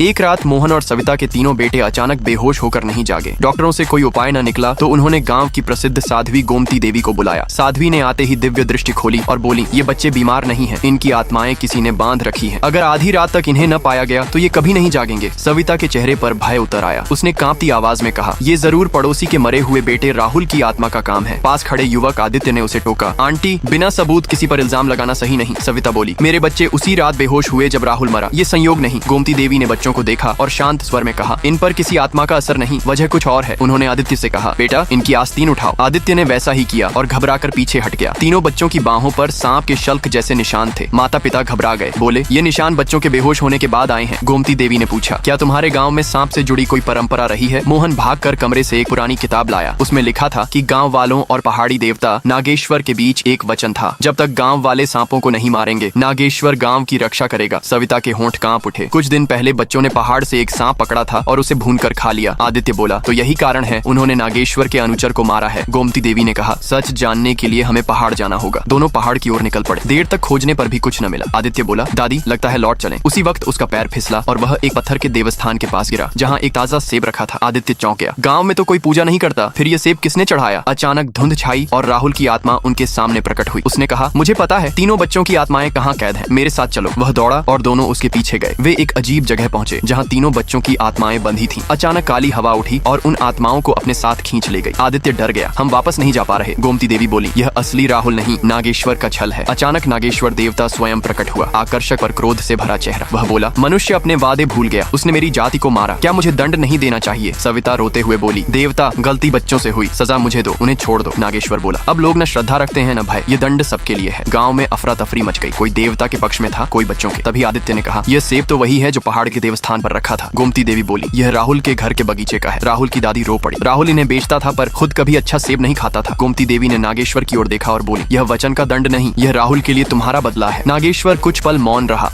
एक रात मोहन और सविता के तीनों बेटे अचानक बेहोश होकर नहीं जागे। डॉक्टरों से कोई उपाय न निकला तो उन्होंने गांव की प्रसिद्ध साध्वी गोमती देवी को बुलाया। साध्वी ने आते ही दिव्य दृष्टि खोली और बोली, ये बच्चे बीमार नहीं हैं, इनकी आत्माएं किसी ने बांध रखी हैं। अगर आधी रात तक इन्हें न पाया गया तो ये कभी नहीं जागेंगे। सविता के चेहरे पर भय उतर आया। उसने कांपती आवाज में कहा, ये जरूर पड़ोसी के मरे हुए बेटे राहुल की आत्मा का काम है। पास खड़े युवक आदित्य ने उसे टोका, आंटी बिना सबूत किसी पर इल्जाम लगाना सही नहीं। सविता बोली, मेरे बच्चे उसी रात बेहोश हुए जब राहुल मरा, ये संयोग नहीं। गोमती देवी ने बच्चों को देखा और शांत स्वर में कहा, इन पर किसी आत्मा का असर नहीं, वजह कुछ और है। उन्होंने आदित्य से कहा, बेटा इनकी आस्तीन उठाओ। आदित्य ने वैसा ही किया और घबराकर पीछे हट गया। तीनों बच्चों की बाहों पर सांप के शल्क जैसे निशान थे। माता पिता घबरा गए, बोले, ये निशान बच्चों के बेहोश होने के बाद आए हैं। गोमती देवी ने पूछा, क्या तुम्हारे गाँव में सांप से जुड़ी कोई परंपरा रही है? मोहन भागकर कमरे से एक पुरानी किताब लाया। उसमें लिखा था कि गाँव वालों और पहाड़ी देवता नागेश्वर के बीच एक वचन था, जब तक गाँव वाले सांपों को नहीं मारेंगे नागेश्वर गाँव की रक्षा करेगा। सविता के होंठ कांप उठे। कुछ दिन पहले बच्चों ने पहाड़ से एक सांप पकड़ा था और उसे भूनकर खा लिया। आदित्य बोला, तो यही कारण है उन्होंने नागेश्वर के अनुचर को मारा है। गोमती देवी ने कहा, सच जानने के लिए हमें पहाड़ जाना होगा। दोनों पहाड़ की ओर निकल पड़े। देर तक खोजने पर भी कुछ न मिला। आदित्य बोला, दादी लगता है लौट चलें। उसी वक्त उसका पैर फिसला और वह एक पत्थर के देवस्थान के पास गिरा, जहाँ एक ताजा सेब रखा था। आदित्य चौंक गया। गाँव में तो कोई पूजा नहीं करता, फिर ये सेब किसने चढ़ाया? अचानक धुंध छाई और राहुल की आत्मा उनके सामने प्रकट हुई। उसने कहा, मुझे पता है तीनों बच्चों की आत्माएं कहाँ कैद हैं, मेरे साथ चलो। वह दौड़ा और दोनों उसके पीछे गए। वे एक अजीब जगह पहुंचे जहाँ तीनों बच्चों की आत्माएं बंधी थीं। अचानक काली हवा उठी और उन आत्माओं को अपने साथ खींच ले गई। आदित्य डर गया, हम वापस नहीं जा पा रहे। गोमती देवी बोली, यह असली राहुल नहीं, नागेश्वर का छल है। अचानक नागेश्वर देवता स्वयं प्रकट हुआ, आकर्षक और क्रोध से भरा चेहरा। वह बोला, मनुष्य अपने वादे भूल गया, उसने मेरी जाति को मारा, क्या मुझे दंड नहीं देना चाहिए? सविता रोते हुए बोली, देवता गलती बच्चों से हुई, सजा मुझे दो, उन्हें छोड़ दो। नागेश्वर बोला, अब लोग न श्रद्धा रखते हैं न भय, ये दंड सबके लिए है। गाँव में अफरा तफरी मच गई, कोई देवता के पक्ष में था, कोई बच्चों के। तभी आदित्य ने कहा, यह सेब तो वही है जो पहाड़ के देवस्थान पर रखा था। गोमती देवी बोली, यह राहुल के घर के बगीचे का है। राहुल की दादी रो पड़ी। राहुल इन्हें बेचता था पर खुद कभी अच्छा सेब नहीं खाता था। गोमती देवी ने नागेश्वर की ओर देखा और बोली, यह वचन का दंड नहीं, यह राहुल के लिए तुम्हारा बदला है। नागेश्वर कुछ पल मौन रहा।